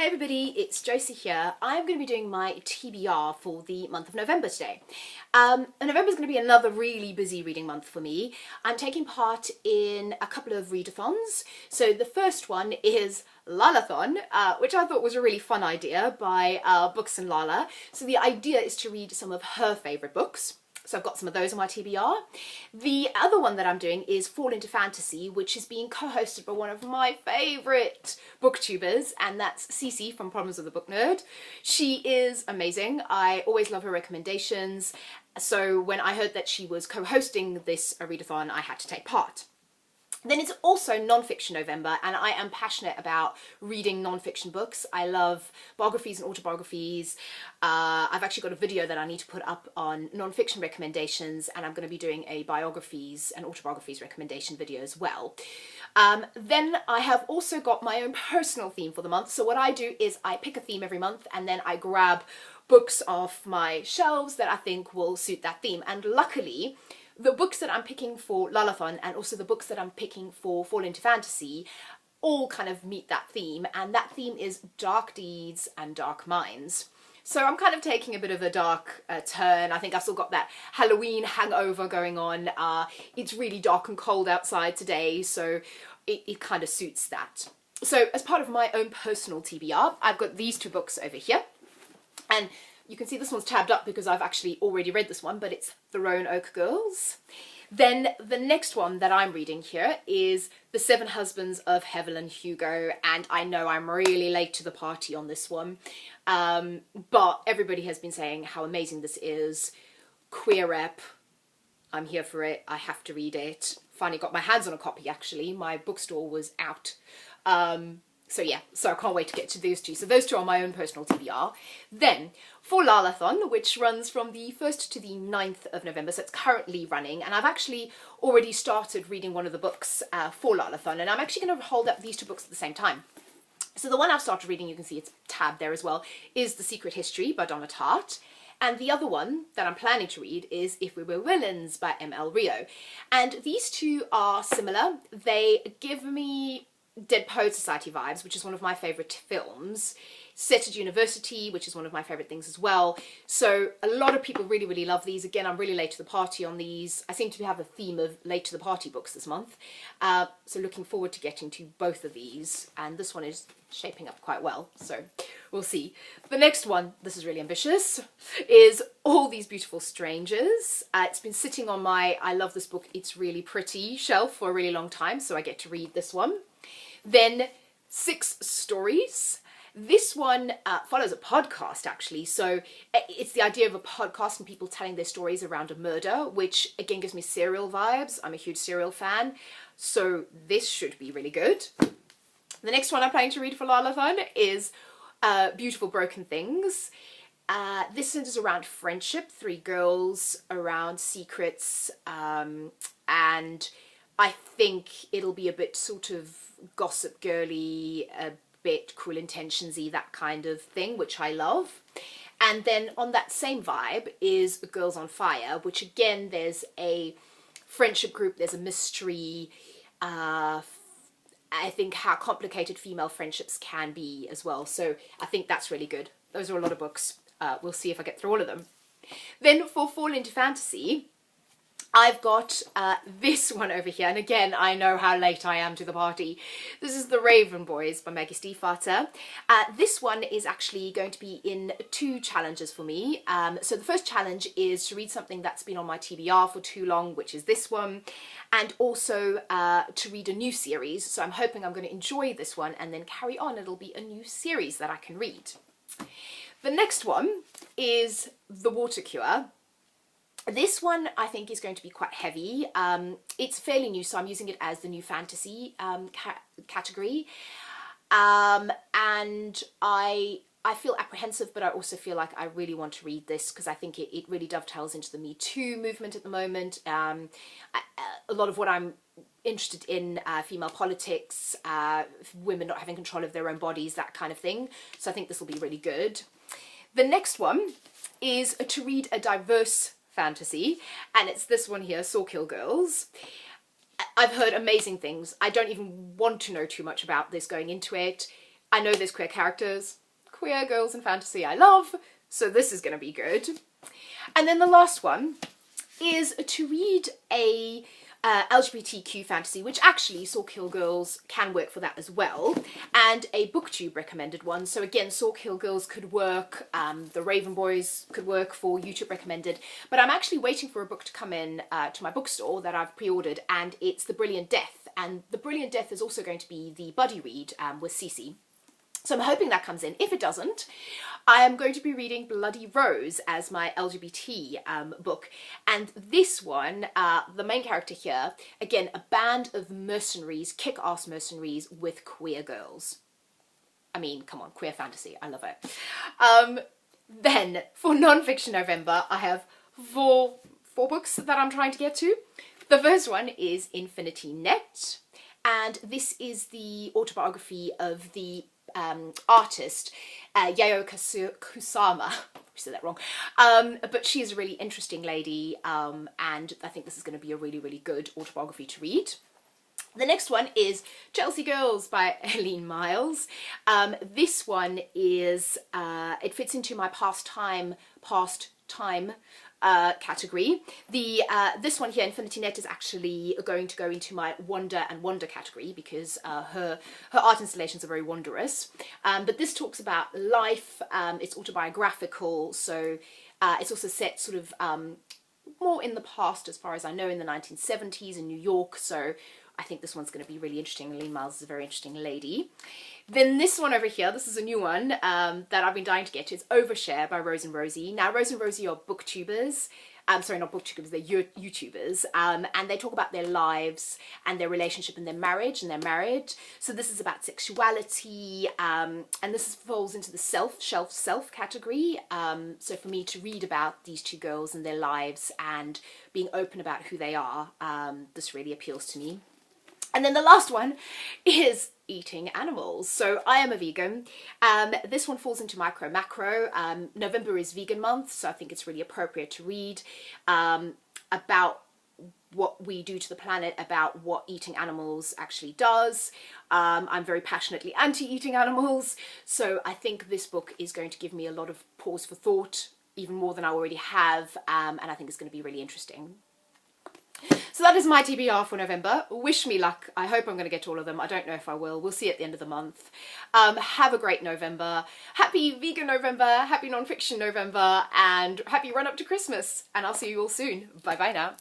Hey everybody, it's Josie here. I'm going to be doing my TBR for the month of November today. November is going to be another really busy reading month for me. I'm taking part in a couple of readathons. So the first one is Lalathon, which I thought was a really fun idea by Books and Lala. So the idea is to read some of her favourite books. So I've got some of those on my TBR. The other one that I'm doing is Fallintofantasy, which is being co-hosted by one of my favourite booktubers, and that's Cece from Problems of the Book Nerd. She is amazing. I always love her recommendations. So when I heard that she was co-hosting this readathon, I had to take part. Then it's also non-fiction November, and I am passionate about reading non-fiction books. I love biographies and autobiographies. I've actually got a video that I need to put up on non-fiction recommendations, and I'm going to be doing a biographies and autobiographies recommendation video as well. Then I have also got my own personal theme for the month. So what I do is I pick a theme every month, and then I grab books off my shelves that I think will suit that theme. And luckily, the books that I'm picking for Lalathon and also the books that I'm picking for Fallintofantasy all kind of meet that theme, and that theme is dark deeds and dark minds. So I'm kind of taking a bit of a dark turn. I think I've still got that Halloween hangover going on. It's really dark and cold outside today, so it kind of suits that. So as part of my own personal TBR, I've got these two books over here, and you can see this one's tabbed up because I've actually already read this one, but it's The Roanoke Girls. Then the next one that I'm reading here is The Seven Husbands of Evelyn Hugo, and I know I'm really late to the party on this one, but everybody has been saying how amazing this is. Queer rep, I'm here for it, I have to read it. Finally got my hands on a copy actually, my bookstore was out. So yeah, so I can't wait to get to those two. So those two are my own personal TBR. Then for Lalathon, which runs from the 1st to the 9th of November, so it's currently running, and I've actually already started reading one of the books for Lalathon, and I'm actually going to hold up these two books at the same time. So the one I've started reading, you can see it's tabbed there as well, is The Secret History by Donna Tartt. And the other one that I'm planning to read is If We Were Villains by M.L. Rio. And these two are similar. They give me Dead Poets Society vibes, which is one of my favourite films. Set at university, which is one of my favourite things as well. So a lot of people really, really love these. Again, I'm really late to the party on these. I seem to have a theme of late to the party books this month. So looking forward to getting to both of these. And this one is shaping up quite well, so we'll see. The next one, this is really ambitious, is All These Beautiful Strangers. It's been sitting on my I love this book, it's really pretty shelf for a really long time, so I get to read this one. Then 6 Stories. This one follows a podcast actually, so it's the idea of a podcast and people telling their stories around a murder, which again gives me serial vibes. I'm a huge serial fan, so this should be really good. The next one I'm planning to read for Lalathon is Beautiful Broken Things. This is around friendship, 3 girls around secrets, and I think it'll be a bit sort of gossip girly, a bit Cruel Intentions-y, that kind of thing, which I love. And then on that same vibe is Girls on Fire, which again, there's a friendship group, there's a mystery, I think how complicated female friendships can be as well. So I think that's really good. Those are a lot of books. We'll see if I get through all of them. Then for Fallintofantasy, I've got this one over here, and again, I know how late I am to the party. This is The Raven Boys by Maggie Stiefvater. This one is actually going to be in 2 challenges for me. So the first challenge is to read something that's been on my TBR for too long, which is this one, and also to read a new series. So I'm hoping I'm going to enjoy this one and then carry on. It'll be a new series that I can read. The next one is The Water Cure. This one I think is going to be quite heavy. It's fairly new, so I'm using it as the new fantasy category. And I feel apprehensive, but I also feel like I really want to read this because I think it really dovetails into the Me Too movement at the moment. A lot of what I'm interested in, female politics, women not having control of their own bodies, that kind of thing. So I think this will be really good. The next one is to read a diverse fantasy, and it's this one here, Sawkill Girls. I've heard amazing things. I don't even want to know too much about this going into it. I know there's queer characters, queer girls in fantasy I love, so this is going to be good. And then the last one is to read a LGBTQ fantasy, which actually Sawkill Girls can work for that as well, and a booktube recommended one. So again, Sawkill Girls could work, the Raven Boys could work for YouTube recommended, but I'm actually waiting for a book to come in to my bookstore that I've pre-ordered, and it's The Brilliant Death, and The Brilliant Death is also going to be the buddy read with Cece. So I'm hoping that comes in. If it doesn't, I am going to be reading Bloody Rose as my LGBT book. And this one, the main character here, again, a band of mercenaries, kick-ass mercenaries with queer girls. I mean, come on, queer fantasy, I love it. Then, for non-fiction November, I have four books that I'm trying to get to. The first one is Infinity Net, and this is the autobiography of the artist Yayoi Kusama. I said that wrong, but she is a really interesting lady, and I think this is going to be a really, really good autobiography to read. The next one is Chelsea Girls by Eileen Miles. This one is, it fits into my pastime category. This one here, Infinity Net, is actually going to go into my wonder and wonder category because her art installations are very wondrous. But this talks about life. It's autobiographical, so it's also set sort of more in the past, as far as I know, in the 1970s in New York. So I think this one's going to be really interesting. Eileen Miles is a very interesting lady. Then this one over here, this is a new one that I've been dying to get to. It's Overshare by Rose and Rosie. Now, Rose and Rosie are booktubers. Sorry, not booktubers, they're YouTubers. And they talk about their lives and their relationship and their marriage, and they're married. So this is about sexuality, and this falls into the self category. So for me to read about these two girls and their lives and being open about who they are, this really appeals to me. And then the last one is eating animals. So I am a vegan. This one falls into micro macro. November is vegan month, so I think it's really appropriate to read about what we do to the planet, about what eating animals actually does. I'm very passionately anti-eating animals, so I think this book is going to give me a lot of pause for thought, even more than I already have, and I think it's going to be really interesting. So that is my TBR for November. Wish me luck. I hope I'm going to get all of them. I don't know if I will. We'll see at the end of the month. Have a great November. Happy vegan November, happy non-fiction November, and happy run up to Christmas. And I'll see you all soon. Bye bye now.